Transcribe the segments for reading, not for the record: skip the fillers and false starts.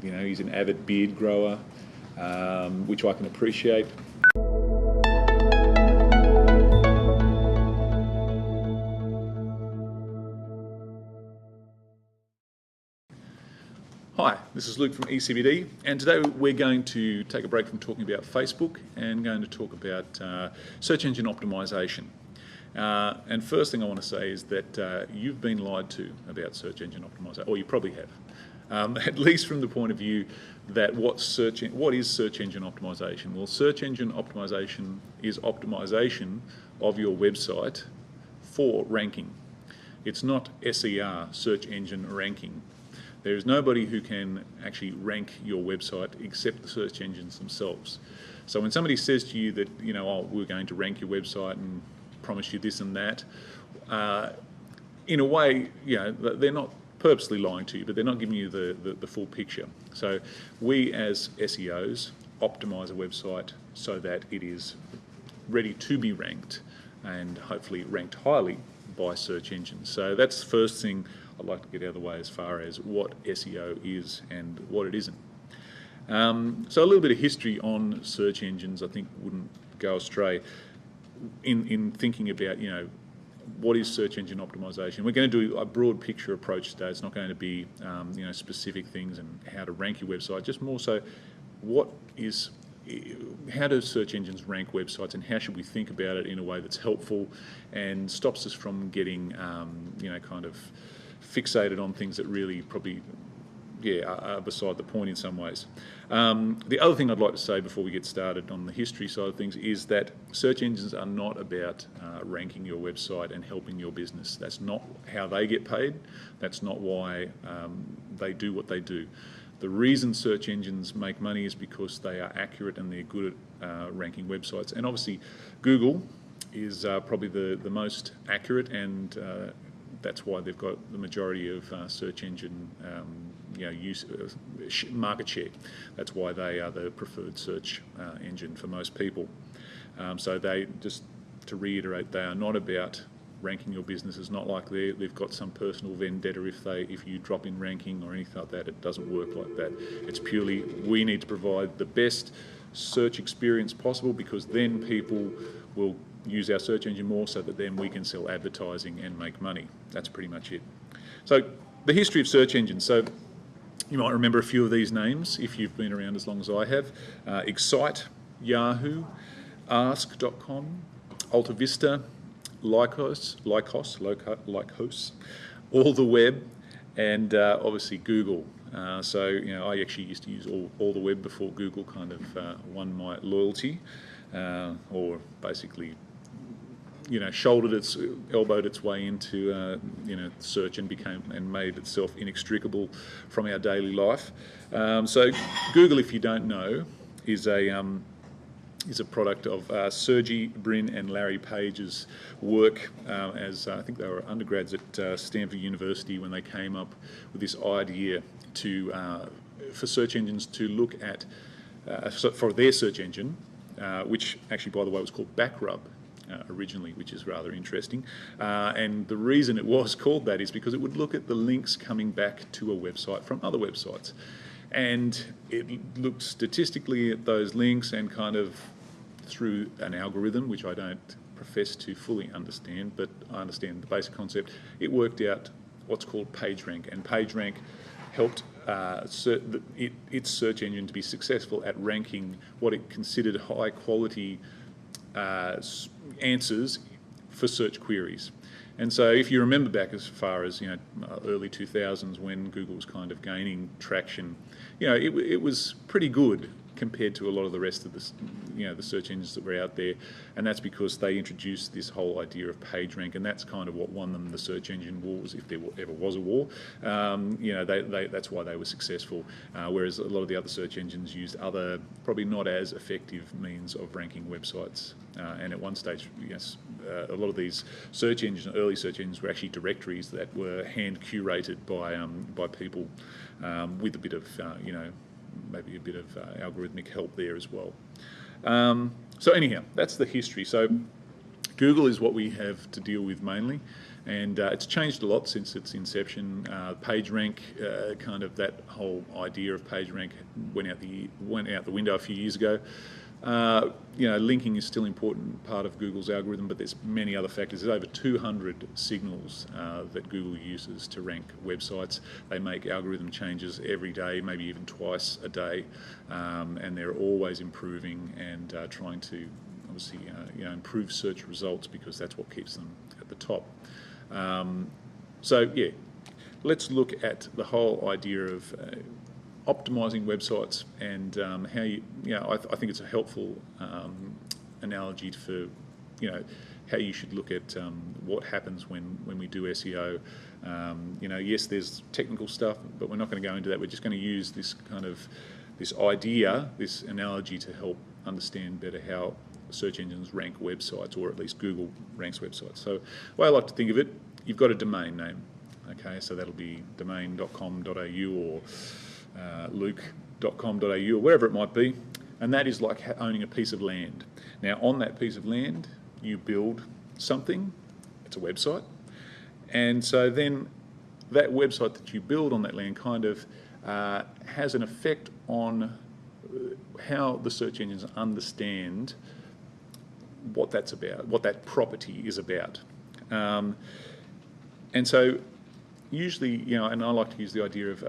He's an avid beard grower, which I can appreciate. Hi, this is Luke from e-CBD, and today we're going to take a break from talking about Facebook and going to talk about search engine optimization. And first thing I want to say is that you've been lied to about search engine optimization, or you probably have, at least from the point of view that what is search engine optimization? Well, search engine optimization is optimization of your website for ranking. It's not SER, search engine ranking. There is nobody who can actually rank your website except the search engines themselves. So when somebody says to you that, we're going to rank your website and promise you this and that, in a way, they're not purposely lying to you, but they're not giving you the full picture. So we as SEOs optimize a website so that it is ready to be ranked and hopefully ranked highly by search engines. So that's the first thing I'd like to get out of the way as far as what SEO is and what it isn't. So a little bit of history on search engines I think wouldn't go astray in thinking about, what is search engine optimization. We're going to do a broad picture approach today. It's not going to be, specific things and how to rank your website, just more so how do search engines rank websites and how should we think about it in a way that's helpful and stops us from getting, kind of fixated on things that really probably are beside the point in some ways. The other thing I'd like to say before we get started on the history side of things is that search engines are not about ranking your website and helping your business. That's not how they get paid. That's not why they do what they do. The reason search engines make money is because they are accurate and they're good at ranking websites. And obviously Google is probably the most accurate, and that's why they've got the majority of search engine market share. That's why they are the preferred search engine for most people. So they, just to reiterate, they are not about ranking your business. It's not like they've got some personal vendetta if you drop in ranking or anything like that. It doesn't work like that. It's purely, we need to provide the best search experience possible, because then people will use our search engine more, so that then we can sell advertising and make money. That's pretty much it. So the history of search engines. So you might remember a few of these names if you've been around as long as I have. Excite, Yahoo, Ask.com, Alta Vista, Lycos, All the Web, and obviously Google. I actually used to use all the web before Google kind of won my loyalty, or basically, elbowed its way into search and made itself inextricable from our daily life. So Google, if you don't know, is a product of Sergey Brin and Larry Page's work as I think they were undergrads at Stanford University when they came up with this idea for search engines to look at, for their search engine, which actually, by the way, was called Backrub originally, which is rather interesting. And the reason it was called that is because it would look at the links coming back to a website from other websites. And it looked statistically at those links and kind of through an algorithm, which I don't profess to fully understand, but I understand the basic concept. It worked out what's called PageRank, and PageRank helped its search engine to be successful at ranking what it considered high quality answers for search queries. And so if you remember back as far as early 2000s, when Google was kind of gaining traction, it was pretty good compared to a lot of the rest of the search engines that were out there, and that's because they introduced this whole idea of PageRank, and that's kind of what won them the search engine wars, if there ever was a war. That's why they were successful, whereas a lot of the other search engines used other, probably not as effective means of ranking websites. And at one stage, yes, a lot of these search engines, early search engines, were actually directories that were hand curated by people with a bit of maybe a bit of algorithmic help there as well. So anyhow, that's the history. So Google is what we have to deal with mainly, and it's changed a lot since its inception. PageRank, kind of that whole idea of PageRank went out the window a few years ago. Linking is still an important part of Google's algorithm, but there's many other factors. There's over 200 signals that Google uses to rank websites. They make algorithm changes every day, maybe even twice a day, and they're always improving and trying to obviously improve search results, because that's what keeps them at the top. Let's look at the whole idea of optimizing websites and how I think it's a helpful analogy for how you should look at what happens when we do SEO. Yes, there's technical stuff, but we're not going to go into that. We're just going to use this analogy to help understand better how search engines rank websites, or at least Google ranks websites. So the way I like to think of it, you've got a domain name, okay, so that'll be domain.com.au or luke.com.au or wherever it might be, and that is like owning a piece of land. Now on that piece of land you build something, it's a website, and so then that website that you build on that land kind of has an effect on how the search engines understand what that's about, what that property is about. And so usually, and I like to use the idea of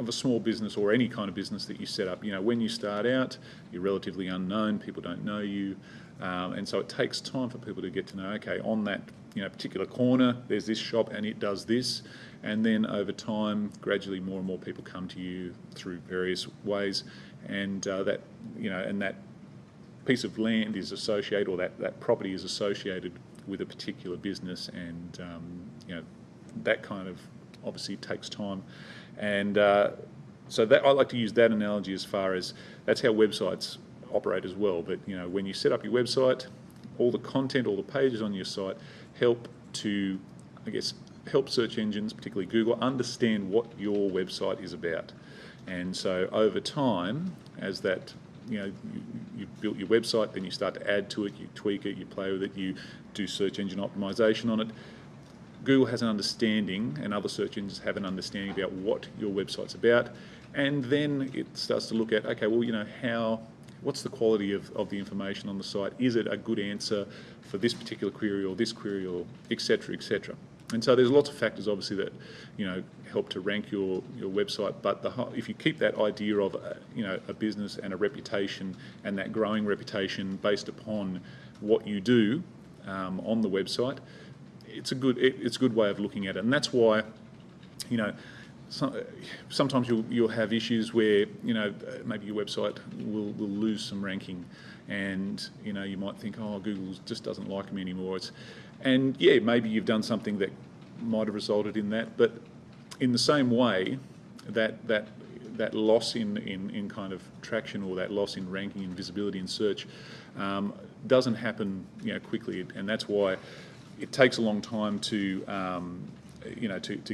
a small business or any kind of business that you set up. When you start out, you're relatively unknown, people don't know you, and so it takes time for people to get to know, okay, on that particular corner there's this shop and it does this, and then over time gradually more and more people come to you through various ways, and that piece of land is associated, or that property is associated with a particular business, and that kind of obviously takes time, and so that I like to use that analogy as far as that's how websites operate as well. But when you set up your website, all the content, all the pages on your site help to, help search engines, particularly Google, understand what your website is about. And so over time, as that you've built your website, then you start to add to it, you tweak it, you play with it, you do search engine optimization on it. Google has an understanding, and other search engines have an understanding about what your website's about, and then it starts to look at, okay, well, what's the quality of the information on the site? Is it a good answer for this particular query or this query, or etc., etc. And so there's lots of factors obviously that help to rank your website, but if you keep that idea of a business and a reputation, and that growing reputation based upon what you do on the website, it's a good way of looking at it. And that's why sometimes you'll have issues where maybe your website will lose some ranking, and you might think, oh, Google just doesn't like me anymore. And yeah, maybe you've done something that might have resulted in that, but in the same way, that loss in kind of traction, or that loss in ranking and visibility in search doesn't happen quickly, and that's why it takes a long time to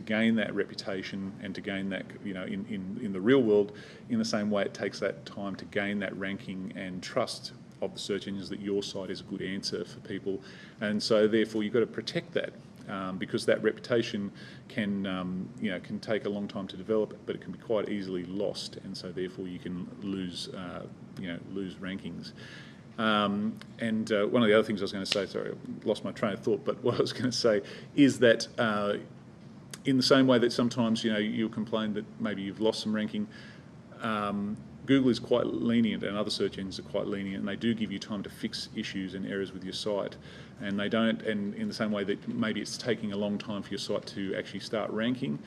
gain that reputation, and to gain that in the real world, in the same way it takes that time to gain that ranking and trust of the search engines that your site is a good answer for people. And so therefore you've got to protect that, because that reputation can take a long time to develop, but it can be quite easily lost, and so therefore you can lose rankings. And one of the other things I was going to say, sorry, I lost my train of thought, but what I was going to say is that in the same way that sometimes you'll complain that maybe you've lost some ranking, Google is quite lenient, and other search engines are quite lenient, and they do give you time to fix issues and errors with your site. And they don't, and in the same way that maybe it's taking a long time for your site to actually start ranking,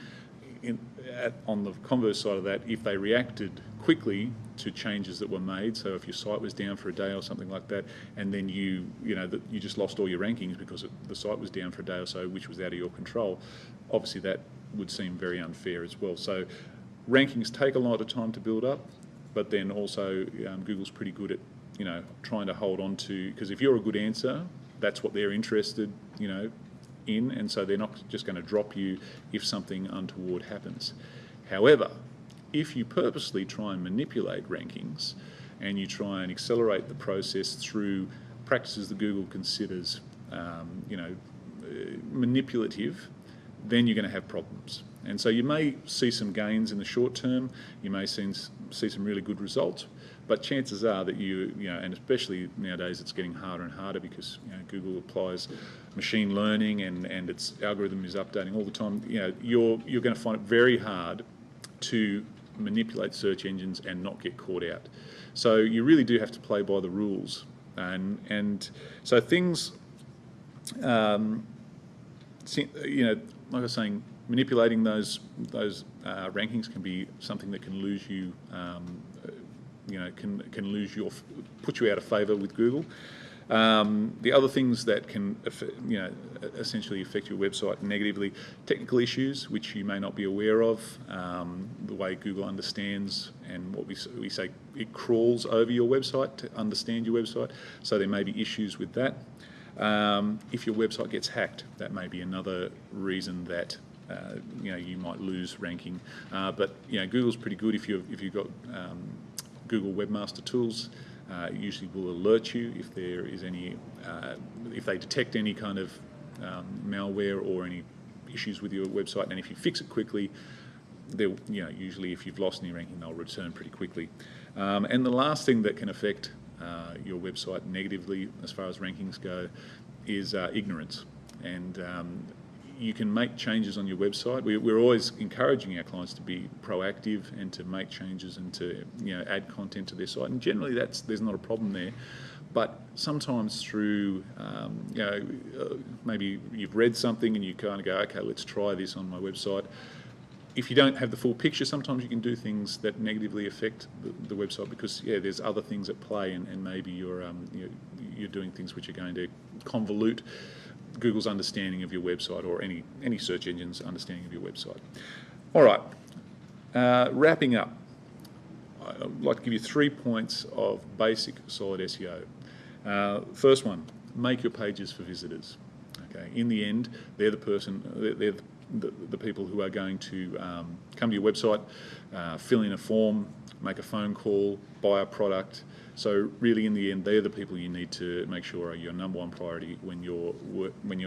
on the converse side of that, if they reacted quickly to changes that were made, so if your site was down for a day or something like that, and then you just lost all your rankings because the site was down for a day or so, which was out of your control, obviously that would seem very unfair as well. So rankings take a lot of time to build up, but then also Google's pretty good at trying to hold on to, because if you're a good answer, that's what they're interested in, and so they're not just going to drop you if something untoward happens. However, if you purposely try and manipulate rankings, and you try and accelerate the process through practices that Google considers, manipulative, then you're going to have problems. And so you may see some gains in the short term, you may see some really good results, but chances are that and especially nowadays it's getting harder and harder because Google applies machine learning and its algorithm is updating all the time. You're going to find it very hard to manipulate search engines and not get caught out. So you really do have to play by the rules, and so things, like I was saying, manipulating those rankings can be something that can lose you, put you out of favour with Google. The other things that can, essentially affect your website negatively, technical issues which you may not be aware of, the way Google understands and what we say, it crawls over your website to understand your website, so there may be issues with that. If your website gets hacked, that may be another reason that you might lose ranking. But Google's pretty good if you've got Google Webmaster Tools. Usually will alert you if there is any, if they detect any kind of malware or any issues with your website, and if you fix it quickly, they'll, usually if you've lost any ranking, they'll return pretty quickly. And the last thing that can affect your website negatively as far as rankings go is ignorance. And you can make changes on your website. We're always encouraging our clients to be proactive and to make changes and to add content to their site. And generally, there's not a problem there. But sometimes through maybe you've read something and you kind of go, okay, let's try this on my website. If you don't have the full picture, sometimes you can do things that negatively affect the website because there's other things at play, and maybe you're doing things which are going to convolute Google's understanding of your website or any search engine's understanding of your website. All right, wrapping up, I'd like to give you 3 points of basic solid SEO. First one, make your pages for visitors. Okay, in the end, they're the people who are going to come to your website, fill in a form, make a phone call, buy a product. So really, in the end, they're the people you need to make sure are your number one priority when you're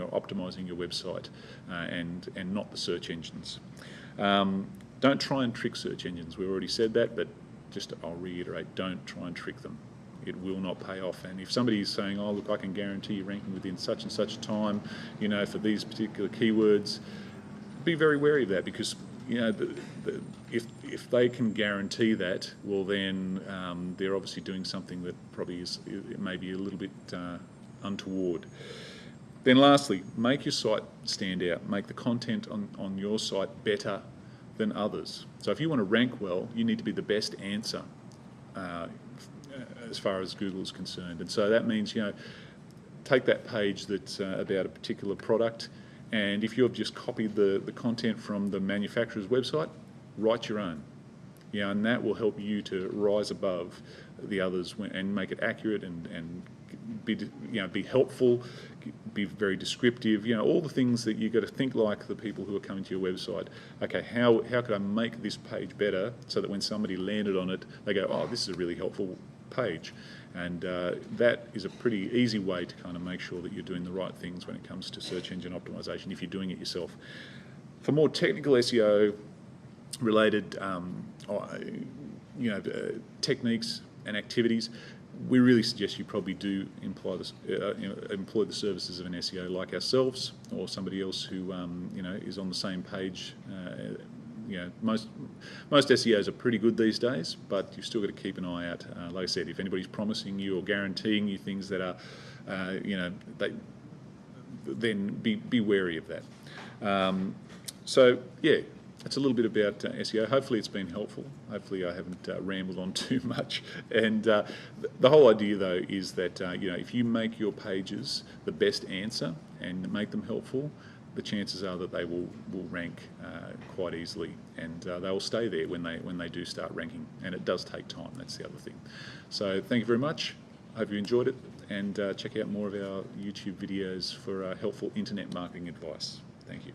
optimising your website, and not the search engines. Don't try and trick search engines. We already said that, but I'll reiterate: don't try and trick them. It will not pay off. And if somebody is saying, "Oh, look, I can guarantee you ranking within such and such time," for these particular keywords, be very wary of that, because if they can guarantee that, well then they're obviously doing something that probably is maybe a little bit untoward. Then lastly, make your site stand out. Make the content on your site better than others. So if you want to rank well, you need to be the best answer as far as Google is concerned. And so that means, take that page that's about a particular product, and if you've just copied the content from the manufacturer's website, write your own. And that will help you to rise above the others and make it accurate and be helpful, be very descriptive. All the things that you've got to think like the people who are coming to your website. Okay, how could I make this page better so that when somebody landed on it, they go, oh, this is a really helpful page. And that is a pretty easy way to kind of make sure that you're doing the right things when it comes to search engine optimization if you're doing it yourself. For more technical SEO related techniques and activities, we really suggest you probably do employ the services of an SEO like ourselves, or somebody else who is on the same page. Most SEOs are pretty good these days, but you've still got to keep an eye out. Like I said, if anybody's promising you or guaranteeing you things that are, then be wary of that. So yeah, that's a little bit about SEO. Hopefully it's been helpful. Hopefully I haven't rambled on too much. And the whole idea though is that if you make your pages the best answer and make them helpful, the chances are that they will rank quite easily, and they will stay there when they do start ranking. And it does take time. That's the other thing. So thank you very much. I hope you enjoyed it, and check out more of our YouTube videos for helpful internet marketing advice. Thank you.